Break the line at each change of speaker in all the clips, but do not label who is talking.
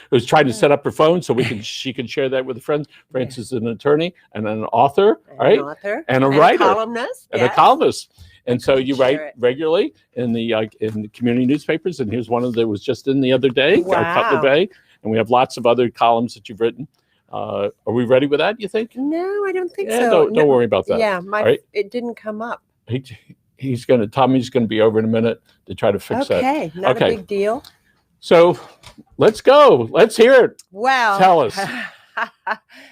who's trying to set up her phone so she can share that with her friends. Frances is an attorney and an author, right? And a writer,
and
a columnist. And so you write regularly in the community newspapers. And here's one that was just in the other day, Cutler Bay. And we have lots of other columns that you've written. Are we ready with that, you think?
No, I don't think so.
Don't worry about that.
Yeah, it didn't come up.
Tommy's going to be over in a minute to try to fix that.
Okay, not a big deal.
So let's go. Let's hear it.
Well,
tell us.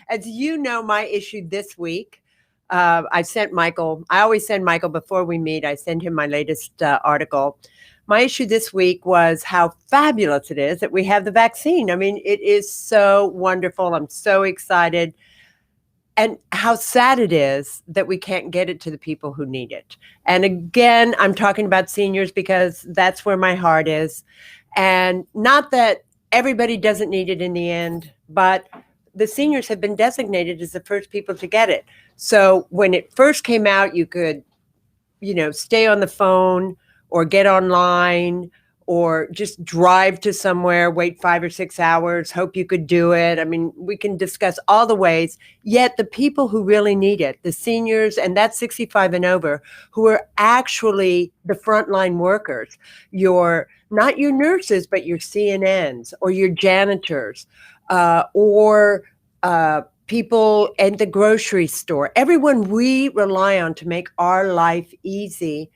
As you know, my issue this week, I sent Michael. I always send Michael before we meet. I send him my latest article. My issue this week was how fabulous it is that we have the vaccine. I mean, it is so wonderful. I'm so excited. And how sad it is that we can't get it to the people who need it. And again, I'm talking about seniors because that's where my heart is. And not that everybody doesn't need it in the end, but the seniors have been designated as the first people to get it. So when it first came out, you could, stay on the phone or get online or just drive to somewhere, wait 5 or 6 hours, hope you could do it. I mean, we can discuss all the ways, yet the people who really need it, the seniors, and that's 65 and over, who are actually the frontline workers, not your nurses, but your CNNs or your janitors or people at the grocery store, everyone we rely on to make our life easy.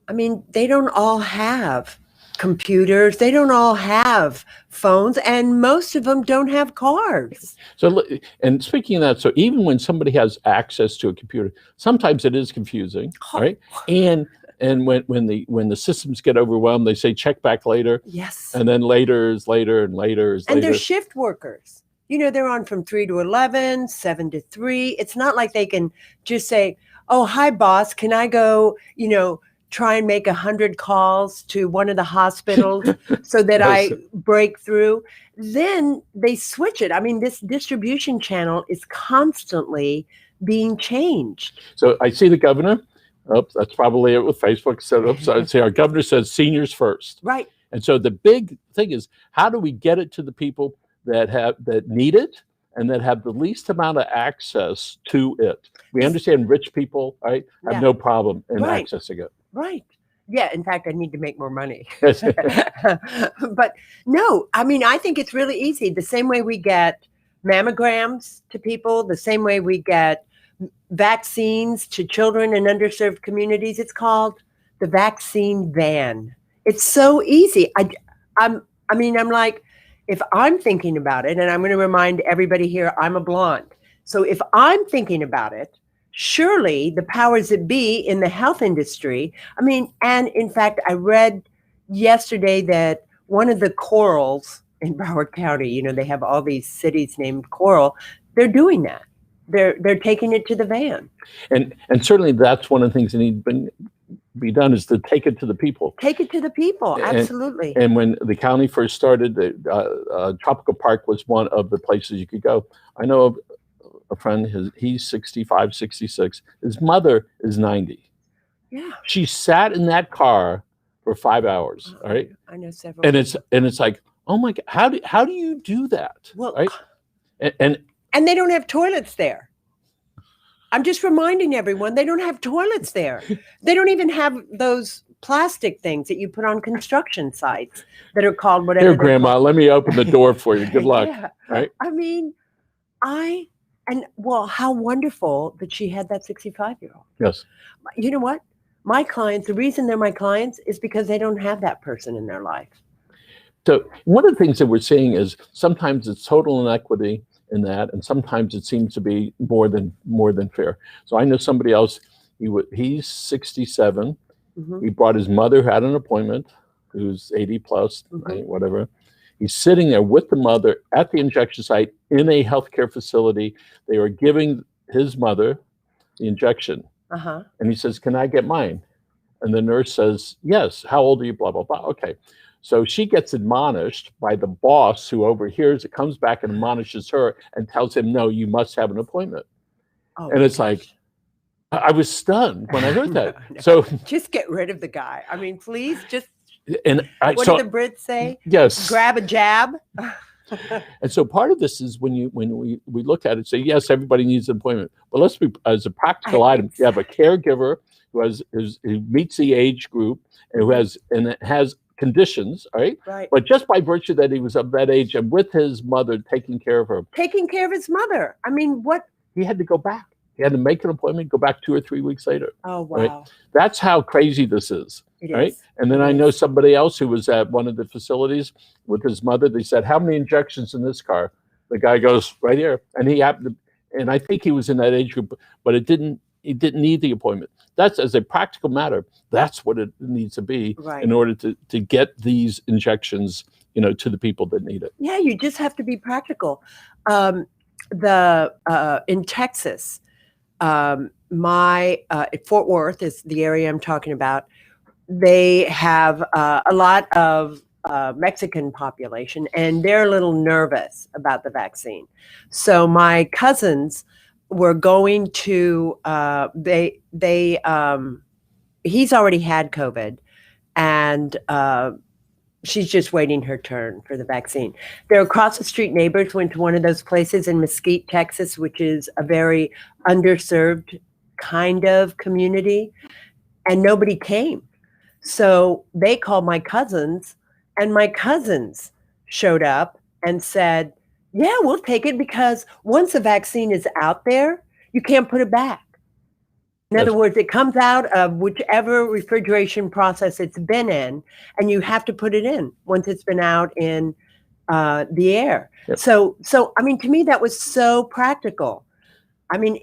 I mean, they don't all have computers. They don't all have phones, and most of them don't have cars.
So, and speaking of that, so even when somebody has access to a computer, sometimes it is confusing, right? And when the systems get overwhelmed, they say check back later.
Yes.
And then later is later and later is later.
And they're shift workers. They're on from 3 to 11, 7 to 3. It's not like they can just say, "Oh, hi, boss. Can I go, try and make 100 calls to one of the hospitals so that I break through." Then they switch it. I mean, this distribution channel is constantly being changed.
So I see the governor. Oops, that's probably it with Facebook. So I'd say our governor says seniors first.
Right.
And so the big thing is, how do we get it to the people that need it and that have the least amount of access to it? We understand rich people, right, have no problem in accessing it.
Right. Yeah. In fact, I need to make more money. But no, I mean, I think it's really easy. The same way we get mammograms to people, the same way we get vaccines to children in underserved communities. It's called the vaccine van. It's so easy. I'm like, if I'm thinking about it, and I'm going to remind everybody here, I'm a blonde. So if I'm thinking about it, surely the powers that be in the health industry, and in fact, I read yesterday that one of the corals in Broward County, they have all these cities named Coral, they're doing that. They're taking it to the van. And
certainly that's one of the things that need to be done is to take it to the people.
Take it to the people, absolutely.
And when the county first started, Tropical Park was one of the places you could go. I know of a friend, he's 65, 66. His mother is 90.
Yeah.
She sat in that car for 5 hours, all right?
I know several.
And it's like, oh my God, how do you do that?
Well,
right?
And they don't have toilets there. I'm just reminding everyone, they don't have toilets there. They don't even have those plastic things that you put on construction sites that are called whatever.
Here, Grandma, let me open the door for you. Good luck.
Yeah.
Right?
I mean, how wonderful that she had that 65-year-old.
Yes.
You know what? My clients, the reason they're my clients is because they don't have that person in their life.
So one of the things that we're seeing is sometimes it's total inequity in that, and sometimes it seems to be more than fair. So I know somebody else. He's 67. Mm-hmm. He brought his mother, who had an appointment, who's 80 plus, mm-hmm. right, whatever. He's sitting there with the mother at the injection site in a healthcare facility. They are giving his mother the injection, and he says, "Can I get mine?" And the nurse says, "Yes. How old are you?" Blah blah blah. Okay. So she gets admonished by the boss who overhears it, comes back and admonishes her and tells him, "No, you must have an appointment." Oh, and it's like, I was stunned when I heard that.
No.
So
just get rid of the guy. I mean, please just
And
What
so
do the Brits say?
yes,
Grab a jab.
and so part of this is when we look at it, say yes, everybody needs an appointment, but let's be as a practical item. You have a caregiver who meets the age group and who has conditions, right?
Right.
But just by virtue that he was of that age and with his mother taking care of her,
Taking care of his mother. I mean, what?
he had to go back. He had to make an appointment, go back 2 or 3 weeks later.
Oh, wow.
Right? That's how crazy this is.
It
right?
is.
And then I know somebody else who was at one of the facilities with his mother. They said, "How many injections in this car?" The guy goes, "Right here." And he happened to, and I think he was in that age group, but he didn't need the appointment. That's, as a practical matter, that's what it needs to be in order to get these injections, to the people that need it.
Yeah, you just have to be practical. In Texas, Fort Worth is the area I'm talking about. They have a lot of Mexican population, and they're a little nervous about the vaccine. So my cousins were going to. He's already had COVID, and she's just waiting her turn for the vaccine. Their across the street neighbors went to one of those places in Mesquite, Texas, which is a very underserved kind of community, and nobody came. So they called my cousins, and my cousins showed up and said, "Yeah, we'll take it, because once a vaccine is out there, you can't put it back." In other words, it comes out of whichever refrigeration process it's been in, and you have to put it in once it's been out in the air.
Yep.
So I mean, to me, that was so practical. I mean,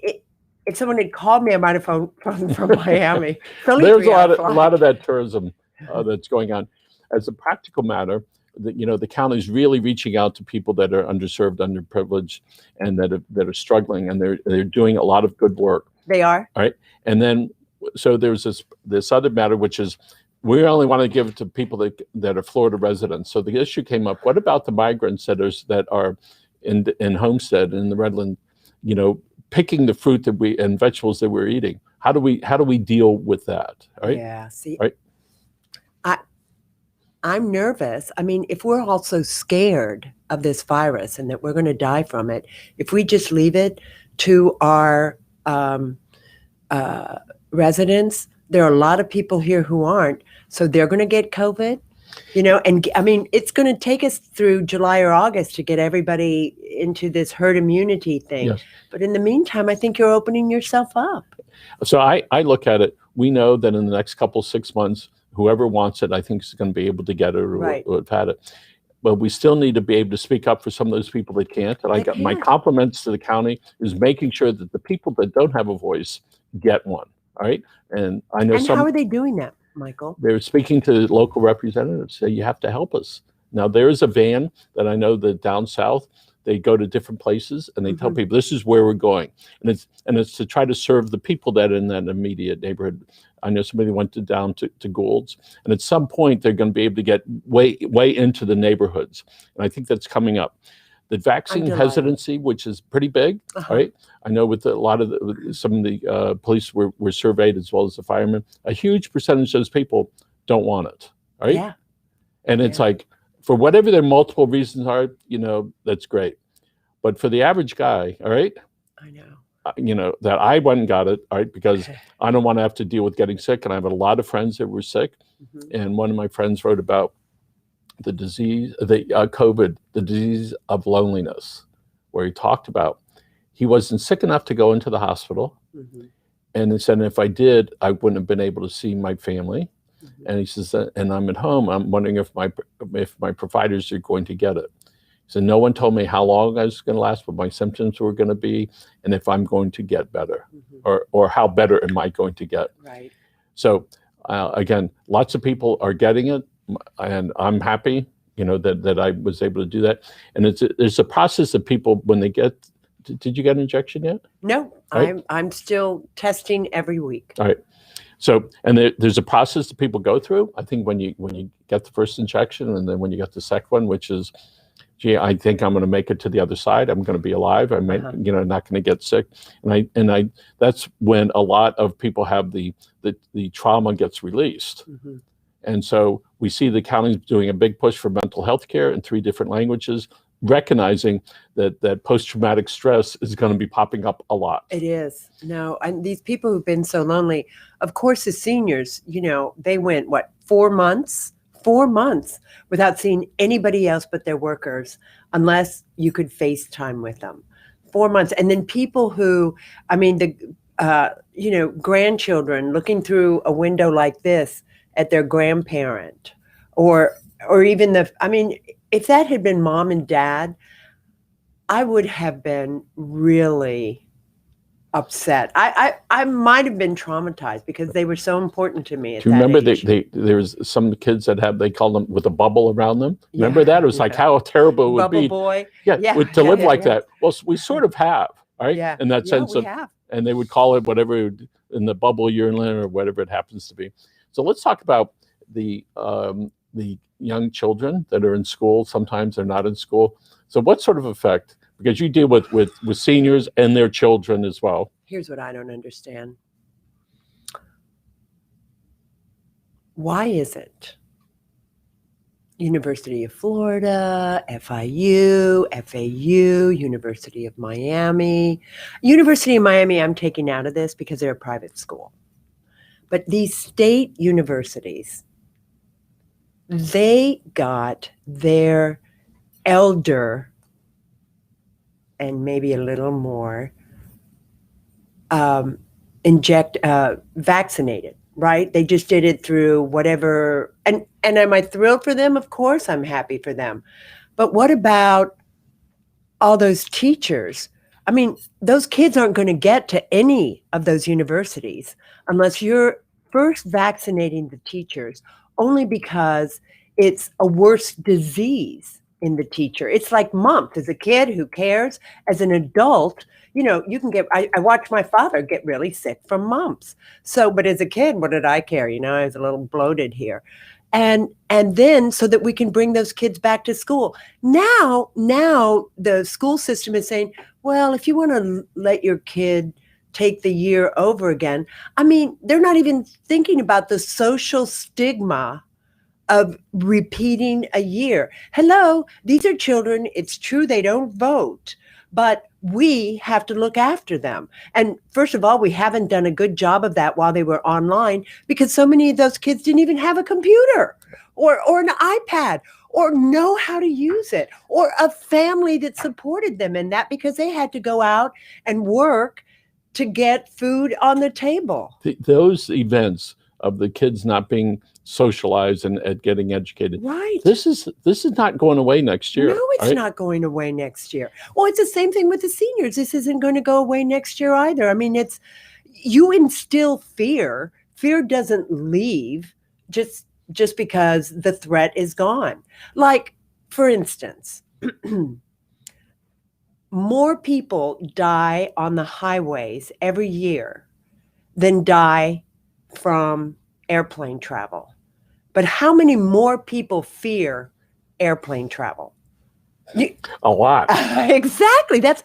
if someone had called me, I might have phoned from Miami.
There's a lot of that tourism that's going on. As a practical matter, the county is really reaching out to people that are underserved, underprivileged, and that are struggling, and they're doing a lot of good work.
They are.
All right. And then, so there's this other matter, which is we only want to give it to people that are Florida residents. So the issue came up: what about the migrants that are in Homestead, in the Redland, picking the fruit and vegetables that we're eating? How do we deal with that? Right?
Yeah. See,
right.
I'm nervous. I mean, if we're all so scared of this virus and that we're going to die from it, if we just leave it to our residents, there are a lot of people here who aren't, so they're going to get COVID, and I mean, it's going to take us through July or August to get everybody into this herd immunity thing.
Yes.
But in the meantime, I think you're opening yourself up.
So I look at it, we know that in the next 6 months, whoever wants it, I think is going to be able to get it or have had it. But we still need to be able to speak up for some of those people that can't. And I got my compliments to the county is making sure that the people that don't have a voice get one. All right. And I know
how are they doing that, Michael?
They're speaking to local representatives, say, you have to help us. Now, there is a van that I know that down south, they go to different places and they tell people this is where we're going. And it's to try to serve the people that are in that immediate neighborhood. I know somebody went down to Gould's, and at some point they're going to be able to get way into the neighborhoods. And I think that's coming up. The vaccine hesitancy, which is pretty big, right? I know with a lot of some of the police were surveyed, as well as the firemen. A huge percentage of those people don't want it, right?
Yeah.
And it's like, for whatever their multiple reasons are, that's great. But for the average guy, all right?
I know.
That I went and got it, all right, because I don't want to have to deal with getting sick. And I have a lot of friends that were sick. And one of my friends wrote about the disease, COVID, the disease of loneliness, where he talked about he wasn't sick enough to go into the hospital. And he said, if I did, I wouldn't have been able to see my family. And he says, and I'm at home, I'm wondering if my providers are going to get it. So no one told me how long I was going to last, what my symptoms were going to be, and if I'm going to get better, or how better am I going to get.
Right.
So again, lots of people are getting it, and I'm happy, that I was able to do that. And there's a process that people, when they get. Did you get an injection yet?
No, right. I'm still testing every week.
All right. So, and there's a process that people go through. I think when you get the first injection, and then when you get the second one, which is, gee, I think I'm going to make it to the other side. I'm going to be alive. I might, not going to get sick. And I that's when a lot of people have the trauma gets released. And so we see the counties doing a big push for mental health care in 3 different languages, recognizing that post-traumatic stress is going to be popping up a lot.
It is. No, and these people who've been so lonely, of course, the seniors, they went, 4 months? 4 months without seeing anybody else but their workers, unless you could FaceTime with them. 4 months. And then people who, grandchildren looking through a window like this at their grandparent, or even if that had been mom and dad, I would have been really upset. I might have been traumatized because they were so important to me at
Do you
that
remember
age.
there was some kids that they called them with a bubble around them? Remember that? It was like how terrible it would
Bubble
be.
boy.
Yeah,
Yeah,
to live like
yeah.
that. Well, we sort of have, right?
Yeah.
In that sense
we
of,
have.
and they would call it whatever in the bubble you're in or whatever it happens to be. So let's talk about the young children that are in school. Sometimes they're not in school. So what sort of effect? Because you deal with seniors and their children as well.
Here's what I don't understand. Why is it University of Florida, FIU, FAU, University of Miami? University of Miami, I'm taking out of this because they're a private school. But these state universities, they got their elder and maybe a little more vaccinated, right? They just did it through whatever. And am I thrilled for them? Of course I'm happy for them. But what about all those teachers? Those kids aren't going to get to any of those universities unless you're first vaccinating the teachers, only because it's a worse disease in the teacher. It's like mumps. As a kid, who cares? As an adult, you can get, I watched my father get really sick from mumps. So, but as a kid, what did I care? I was a little bloated here. And then so that we can bring those kids back to school. Now the school system is saying, well, if you want to let your kid take the year over again, they're not even thinking about the social stigma of repeating a year. Hello, these are children. It's true they don't vote, but we have to look after them. And first of all, we haven't done a good job of that while they were online, because so many of those kids didn't even have a computer or an iPad or know how to use it, or a family that supported them in that, because they had to go out and work to get food on the table.
Those events of the kids not being socialized and getting educated.
Right.
This is not going away next year.
No, it's not going away next year. Well, it's the same thing with the seniors. This isn't going to go away next year either. You instill fear. Fear doesn't leave just because the threat is gone. Like, for instance, more people die on the highways every year than die from airplane travel. But how many more people fear airplane travel?
A lot.
Exactly. That's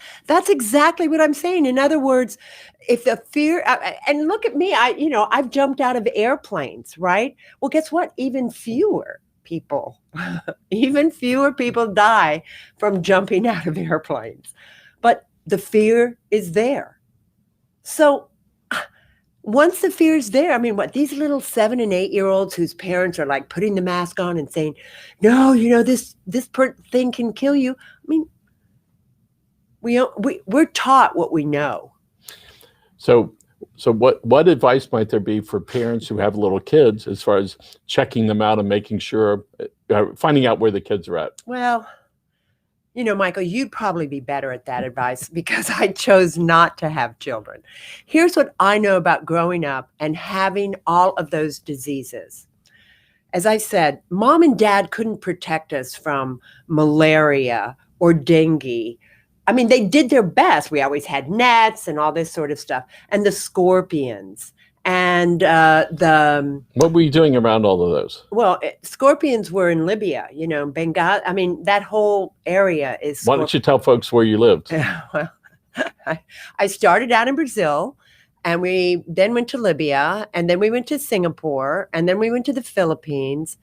exactly what I'm saying. In other words, if the fear, and look at me, I've jumped out of airplanes, right? Well, guess what? Even fewer people die from jumping out of airplanes. But the fear is there. So once the fear is there, these little 7 and 8 year olds whose parents are like putting the mask on and saying, no, this thing can kill you. We're taught what we know.
So what advice might there be for parents who have little kids as far as checking them out and making sure, finding out where the kids are at?
Well, Michael, you'd probably be better at that advice, because I chose not to have children. Here's what I know about growing up and having all of those diseases. As I said, mom and dad couldn't protect us from malaria or dengue. They did their best. We always had nets and all this sort of stuff, and the scorpions. And
what were you doing around all of those?
Well, scorpions were in Libya, Benghazi. That whole area is.
Why don't you tell folks where you lived?
Well, I started out in Brazil, And we then went to Libya, and then we went to Singapore, and then we went to the Philippines,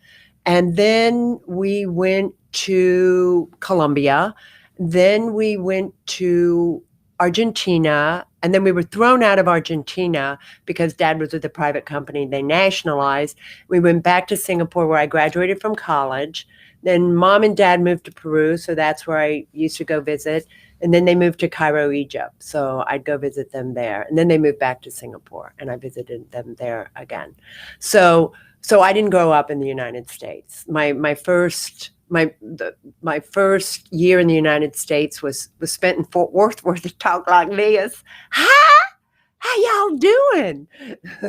and then we went to Colombia, then we went to Argentina, and then we were thrown out of Argentina because Dad was with a private company. They nationalized. We went back to Singapore, where I graduated from college. Then Mom and Dad moved to Peru, so that's where I used to go visit. And then they moved to Cairo, Egypt, so I'd go visit them there. And then they moved back to Singapore, and I visited them there again. So I didn't grow up in the United States. My first year in the United States was spent in Fort Worth, where they talk like this. Hi, how y'all doing?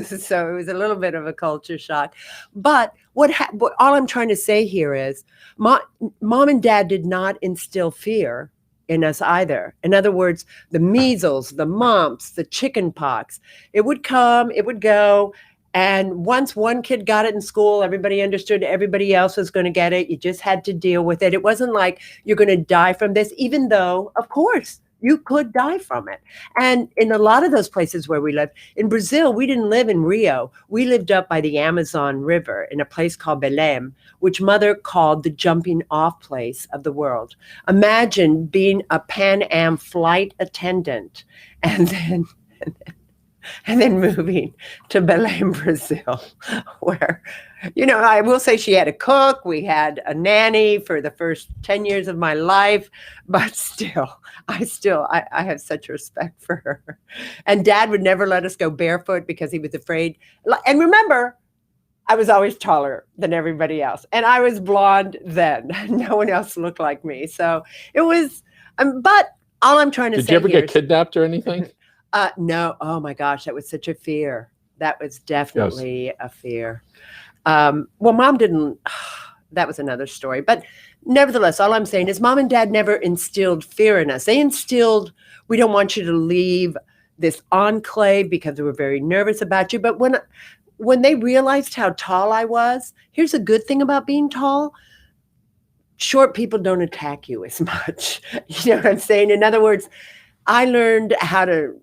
So it was a little bit of a culture shock. But what all I'm trying to say here is, Mom and Dad did not instill fear in us either. In other words, the measles, the mumps, the chicken pox, it would come, it would go. And once one kid got it in school, everybody understood everybody else was going to get it. You just had to deal with it. It wasn't like you're going to die from this, even though, of course, you could die from it. And in a lot of those places where we lived, in Brazil, we didn't live in Rio. We lived up by the Amazon River in a place called Belém, which Mother called the jumping off place of the world. Imagine being a Pan Am flight attendant and then moving to Belém, Brazil, where, I will say she had a cook. We had a nanny for the first 10 years of my life, but I have such respect for her. And Dad would never let us go barefoot because he was afraid. And remember, I was always taller than everybody else. And I was blonde then. No one else looked like me. So it was, but all I'm trying to say
Did you ever get kidnapped or anything?
No. Oh my gosh, that was such a fear. That was definitely a fear. Well, Mom didn't, that was another story. But nevertheless, all I'm saying is Mom and Dad never instilled fear in us. They instilled, we don't want you to leave this enclave because we were very nervous about you. But when they realized how tall I was, here's a good thing about being tall. Short people don't attack you as much. You know what I'm saying? In other words, I learned how to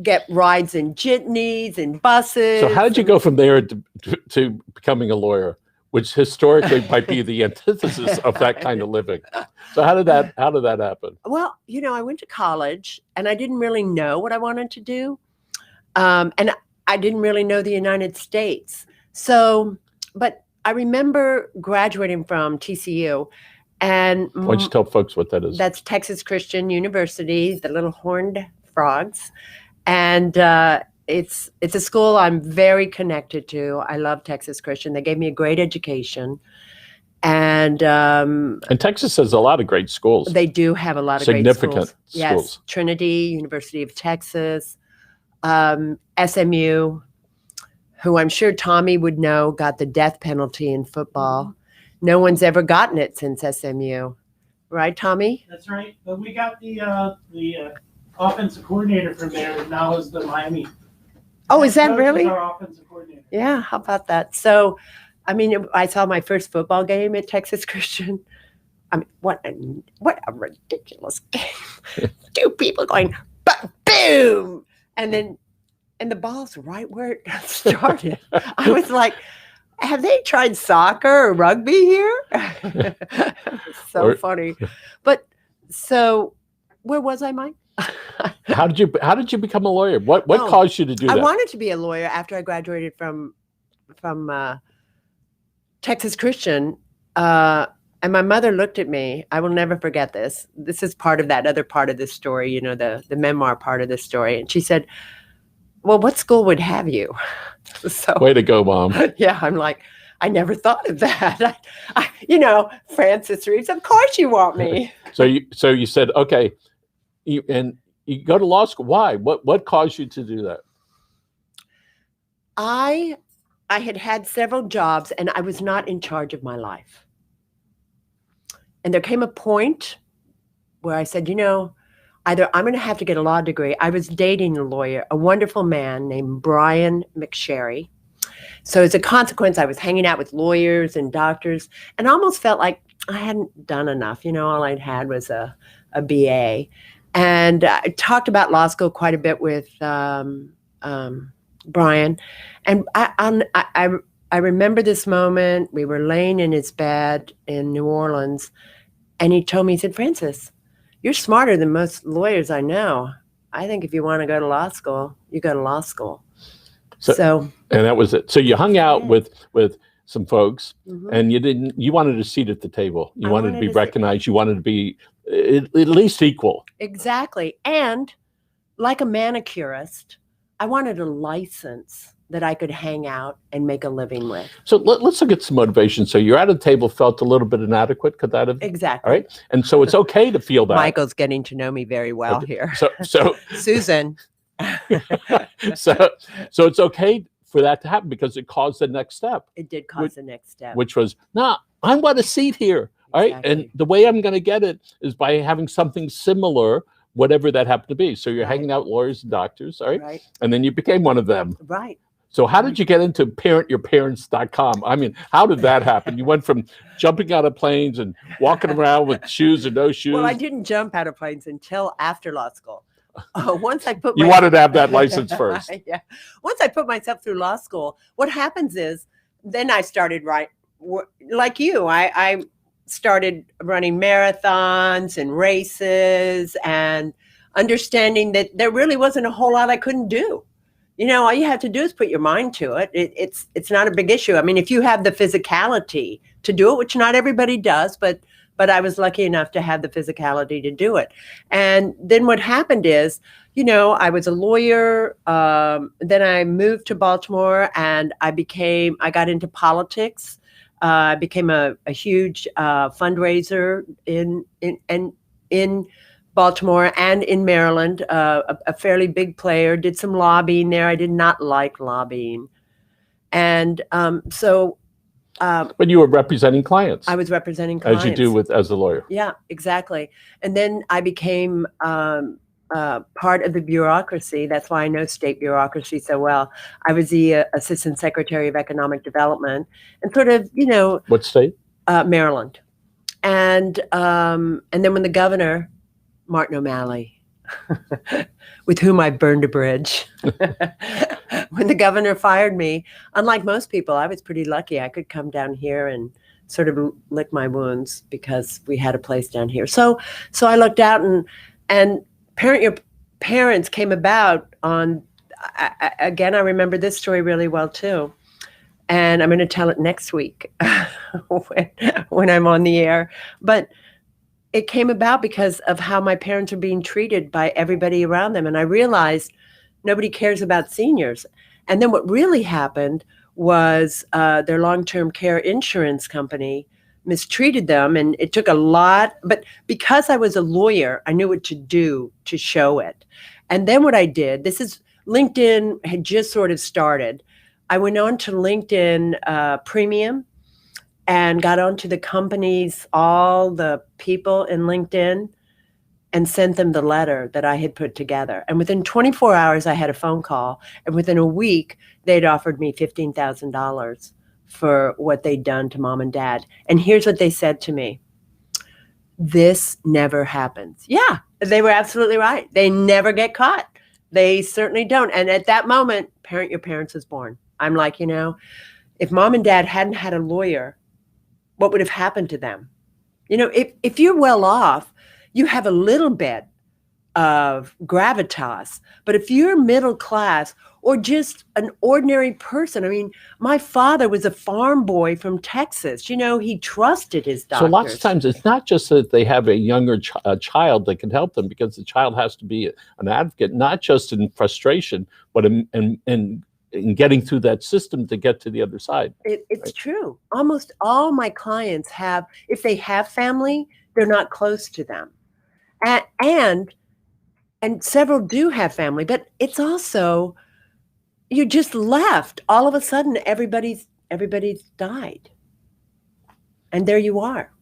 get rides in jitneys and buses.
So how did you go from there to becoming a lawyer, which historically might be the antithesis of that kind of living? So how did that happen?
Well, I went to college and I didn't really know what I wanted to do. And I didn't really know the United States. So, but I remember graduating from TCU. And
why don't you tell folks what that is?
That's Texas Christian University, the little horned frogs. And it's a school I'm very connected to. I love Texas Christian. They gave me a great education. And
Texas has a lot of great schools.
They do have a lot of
significant
great schools. Yes, Trinity, University of Texas, SMU, who I'm sure Tommy would know, got the death penalty in football. No one's ever gotten it since SMU. Right, Tommy?
That's right. But we got the offensive coordinator from there now is the Miami.
Oh, is that really?
Our offensive coordinator.
Yeah, how about that? So, I mean, I saw my first football game at Texas Christian. I mean, what a ridiculous game. Two people going, boom! And the ball's right where it started. I was like, have they tried soccer or rugby here? So funny. But so where was I, Mike?
How did you become a lawyer? What caused you to do that?
I wanted to be a lawyer after I graduated from Texas Christian. And my mother looked at me. I will never forget this. This is part of that other part of this story, the memoir part of this story. And she said, well, what school would have you? So,
way to go, Mom.
Yeah, I'm like, I never thought of that. Frances Reaves, of course you want me.
So you said, okay, you go to law school. Why? What caused you to do that?
I had several jobs and I was not in charge of my life. And there came a point where I said, either I'm going to have to get a law degree. I was dating a lawyer, a wonderful man named Brian McSherry. So as a consequence, I was hanging out with lawyers and doctors and almost felt like I hadn't done enough. All I'd had was a BA. And I talked about law school quite a bit with Brian. And I remember this moment. We were laying in his bed in New Orleans, and he told me, he said, Frances, you're smarter than most lawyers I know. I think if you want to go to law school, you go to law school. So
and that was it. So you hung out with some folks,
mhm.
and you wanted a seat at the table. You wanted to be
wanted a seat.
recognized. You wanted to be at least equal.
Exactly. And like a manicurist, I wanted a license that I could hang out and make a living with.
So let's look at some motivation. So you're at a table, felt a little bit inadequate. Could that have?
Exactly.
All right. And so it's okay to feel that.
Michael's getting to know me very well here.
So
Susan.
so it's okay for that to happen because it caused the next step.
It did cause the next step.
Which was, I want a seat here. All right.
Exactly.
And the way I'm going to get it is by having something similar, whatever that happened to be. So you're
Right.
hanging out with lawyers and doctors. All right.
Right.
And then you became one of them.
Right.
So how did you get into parentyourparents.com? I mean, how did that happen? You went from jumping out of planes and walking around with shoes or no shoes.
Well, I didn't jump out of planes until after law school. Once I put
You wanted to have that license first.
Yeah. Once I put myself through law school, what happens is then I started like you. I started running marathons and races and understanding that there really wasn't a whole lot I couldn't do. You know, all you have to do is put your mind to it. It's not a big issue. I mean, if you have the physicality to do it, which not everybody does, but I was lucky enough to have the physicality to do it. And then what happened is, you know, I was a lawyer. Then I moved to Baltimore and I got into politics. I became a huge fundraiser in Baltimore and in Maryland, a fairly big player, did some lobbying there. I did not like lobbying. And but
you were representing clients.
I was representing clients.
As you do as a lawyer.
Yeah, exactly. And then I became part of the bureaucracy. That's why I know state bureaucracy so well. I was the Assistant Secretary of Economic Development and sort of, you know.
What state?
Maryland. And then when the governor, Martin O'Malley, with whom I burned a bridge. When the governor fired me, unlike most people, I was pretty lucky. I could come down here and sort of lick my wounds because we had a place down here. So I looked out and Parent Your Parents came about on, again, I remember this story really well too. And I'm going to tell it next week when I'm on the air. But it came about because of how my parents are being treated by everybody around them. And I realized nobody cares about seniors. And then what really happened was their long-term care insurance company mistreated them. And it took a lot. But because I was a lawyer, I knew what to do to show it. And then what I did, LinkedIn had just sort of started. I went on to LinkedIn Premium and got onto the companies, all the people in LinkedIn, and sent them the letter that I had put together. And within 24 hours, I had a phone call. And within a week, they'd offered me $15,000 for what they'd done to mom and dad. And here's what they said to me. This never happens. Yeah, they were absolutely right. They never get caught. They certainly don't. And at that moment, Parent Your Parents was born. I'm like, you know, if mom and dad hadn't had a lawyer, what would have happened to them? You know, if you're well off, you have a little bit of gravitas. But if you're middle class or just an ordinary person, I mean, my father was a farm boy from Texas. You know, he trusted his doctors.
So lots of times it's not just that they have a younger child that can help them, because the child has to be an advocate, not just in frustration, but in getting through that system to get to the other side.
It's
right?
True. Almost all my clients have, if they have family, they're not close to them. And several do have family, but it's also, you're just left. All of a sudden, everybody's died. And there you are.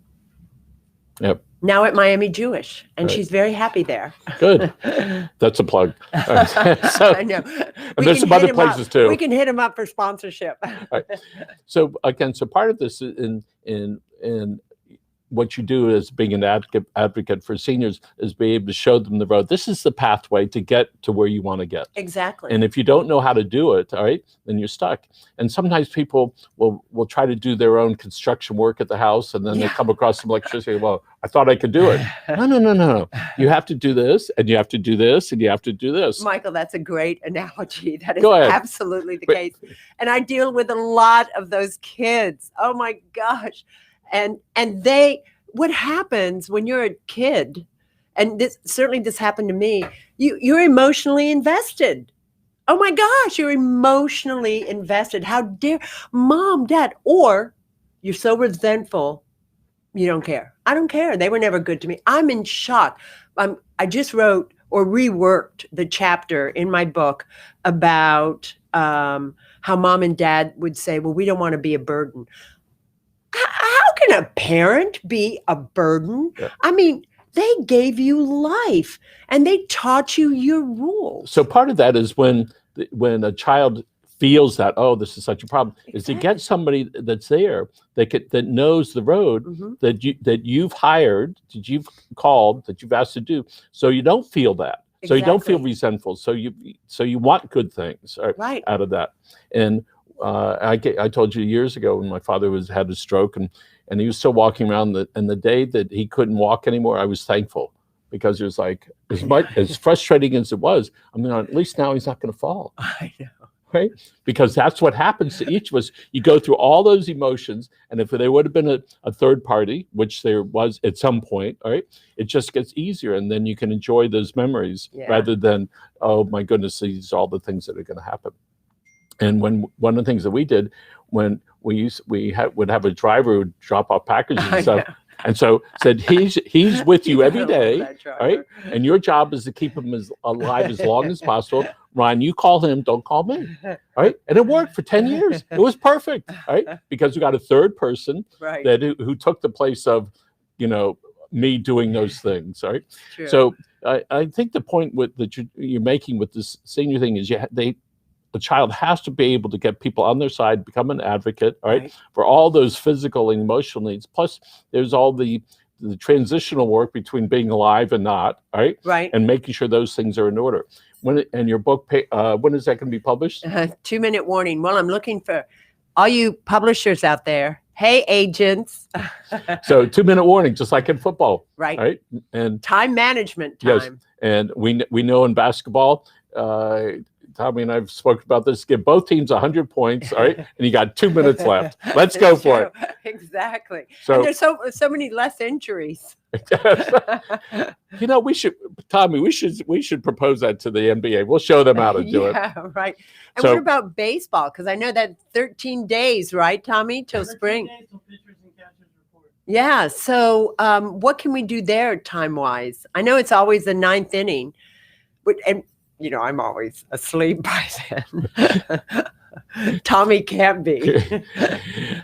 Yep.
Now at Miami Jewish, and
Right.
she's very happy there.
Good. That's a plug. So,
I know.
And there's some other places too.
We can hit him up for sponsorship.
Right. So again, so part of this in what you do as being an advocate for seniors is be able to show them the road. This is the pathway to get to where you want to get.
Exactly.
And if you don't know how to do it, all right, then you're stuck. And sometimes people will try to do their own construction work at the house, and then they come across some electricity. Well, I thought I could do it. No. You have to do this, and you have to do this, and you have to do this.
Michael, that's a great analogy. That is
Go ahead.
absolutely the case. And I deal with a lot of those kids. Oh my gosh. And what happens when you're a kid, and this happened to me, you're emotionally invested. Oh my gosh, you're emotionally invested. How dare mom, dad, or you're so resentful, you don't care. I don't care. They were never good to me. I'm in shock. I just wrote or reworked the chapter in my book about how mom and dad would say, well, we don't want to be a burden. How can a parent be a burden?
Yeah.
I mean, they gave you life and they taught you your rules.
So part of that is when a child feels that, oh, this is such a problem, is to get somebody that's there that knows the road, that you've hired, that you've called, that you've asked to do, so you don't feel that. So you don't feel resentful. So you want good things out of that. And I told you years ago when my father had a stroke and he was still walking around, and the day that he couldn't walk anymore, I was thankful, because it was like, as frustrating as it was, I mean, at least now he's not going to fall.
I know.
Right? Because that's what happens to each of us. You go through all those emotions, and if there would have been a third party, which there was at some point, all right, it just gets easier, and then you can enjoy those memories rather than, oh my goodness, these are all the things that are going to happen. And one of the things that we did when we would have a driver who would drop off packages and stuff, and so said he's with you every day, right? And your job is to keep him alive as long as possible. Ryan, you call him, don't call me, all right? And it worked for 10 years. It was perfect, right? Because we got a third person who took the place of, me doing those things, all right?
True.
So I think the point that you're making with this senior thing is the child has to be able to get people on their side, become an advocate, all right, for all those physical and emotional needs. Plus, there's all the transitional work between being alive and not, all right?
Right.
And making sure those things are in order. And your book, when is that going to be published?
2-minute warning. Well, I'm looking for all you publishers out there. Hey, agents.
So 2-minute warning, just like in football.
Right.
And
time management time.
Yes. And we know in basketball, Tommy and I've spoken about this. Give both teams 100 points, all right? And you got 2 minutes left. Let's go for it.
Exactly.
So,
and there's so many less injuries.
We should propose that to the NBA. We'll show them how to do it.
Yeah, right. And what about baseball? Because I know that 13 days, right, Tommy, till spring.
13 days till pitchers and catchers report.
Yeah. So what can we do there time-wise? I know it's always the 9th inning, and I'm always asleep by then. Tommy can't be.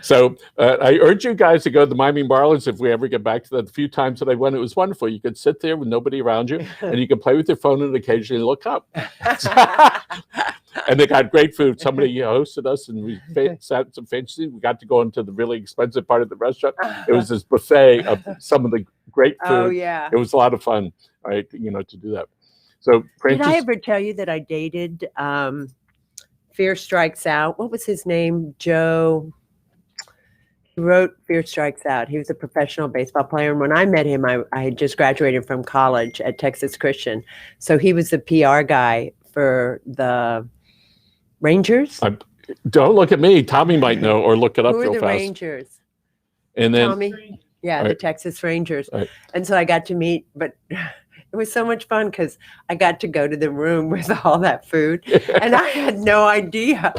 So I urge you guys to go to the Miami Marlins if we ever get back to that. The few times that I went, it was wonderful. You could sit there with nobody around you, and you could play with your phone and occasionally look up. And they got great food. Somebody hosted us, and we sat some fancy. We got to go into the really expensive part of the restaurant. It was this buffet of some of the great food.
Oh, yeah.
It was a lot of fun, right? To do that. So, Frances,
did I ever tell you that I dated Fear Strikes Out? What was his name? Joe. He wrote Fear Strikes Out. He was a professional baseball player. And when I met him, I had just graduated from college at Texas Christian. So he was the PR guy for the Rangers.
Don't look at me. Tommy might know, or look it up real fast.
Who are the Rangers?
And then
Tommy? Yeah, the Texas Rangers.
Right.
And so I got to meet, but it was so much fun because I got to go to the room with all that food, and I had no idea.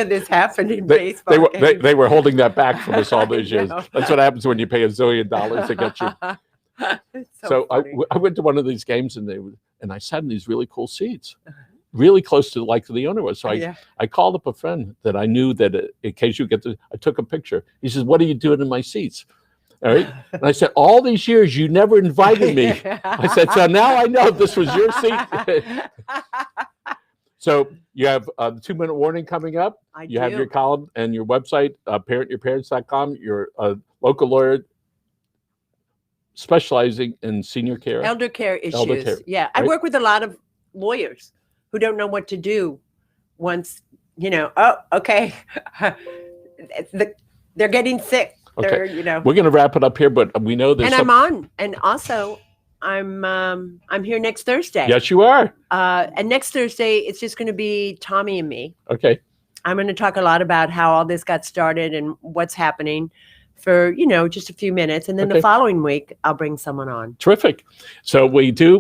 This happened in baseball.
They were holding that back from us all those years. That's what happens when you pay $1 zillion to get you. So I went to one of these games, and I sat in these really cool seats, really close to the owner was. So I called up a friend that I knew that in case you I took a picture. He says, "What are you doing in my seats?" All right. And I said, all these years, you never invited me. I said, so now I know this was your seat. So you have the 2-minute warning coming up. You have your column and your website, parentyourparents.com. Your local lawyer, specializing in senior care.
Elder care issues.
Elder care,
Yeah. I
right?
work with a lot of lawyers who don't know what to do once, oh, okay. They're getting sick.
Okay.
They're,
We're going to wrap it up here, but we know there's
and I'm on. And also I'm here next Thursday.
Yes, you are.
And next Thursday, it's just going to be Tommy and me.
Okay.
I'm going to talk a lot about how all this got started and what's happening for, just a few minutes. And then the following week, I'll bring someone on.
Terrific. So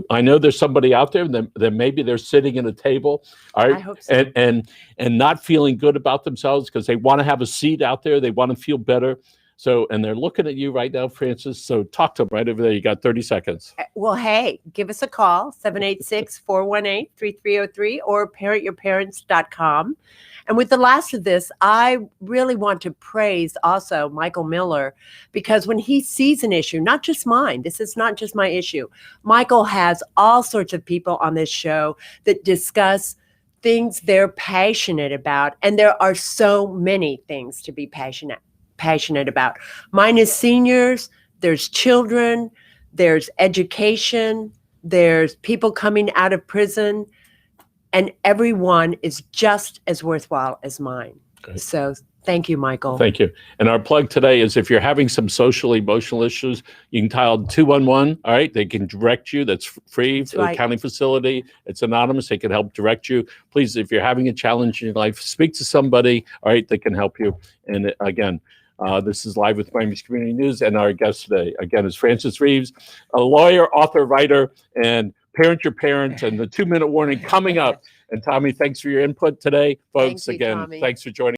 I know there's somebody out there that maybe they're sitting at a table, all right,
I hope so.
and not feeling good about themselves because they want to have a seat out there. They want to feel better. So, and they're looking at you right now, Frances. So talk to them right over there. You got 30 seconds.
Well, hey, give us a call, 786-418-3303 or parentyourparents.com. And with the last of this, I really want to praise also Michael Miller, because when he sees an issue, not just mine, this is not just my issue. Michael has all sorts of people on this show that discuss things they're passionate about. And there are so many things to be passionate about. Mine is seniors, there's children, there's education, there's people coming out of prison, and everyone is just as worthwhile as mine.
Okay.
So thank you, Michael.
Thank you. And our plug today is if you're having some social emotional issues, you can dial 211. All right. They can direct you. That's free for the county facility. It's anonymous. They can help direct you. Please, if you're having a challenge in your life, speak to somebody. All right. They can help you. And again, this is Live with Miami's Community News. And our guest today, again, is Frances Reaves, a lawyer, author, writer, and Parent Your Parents, and the 2-minute warning coming up. And Tommy, thanks for your input today. Folks,
Thank you,
again,
Tommy.
thanks for joining.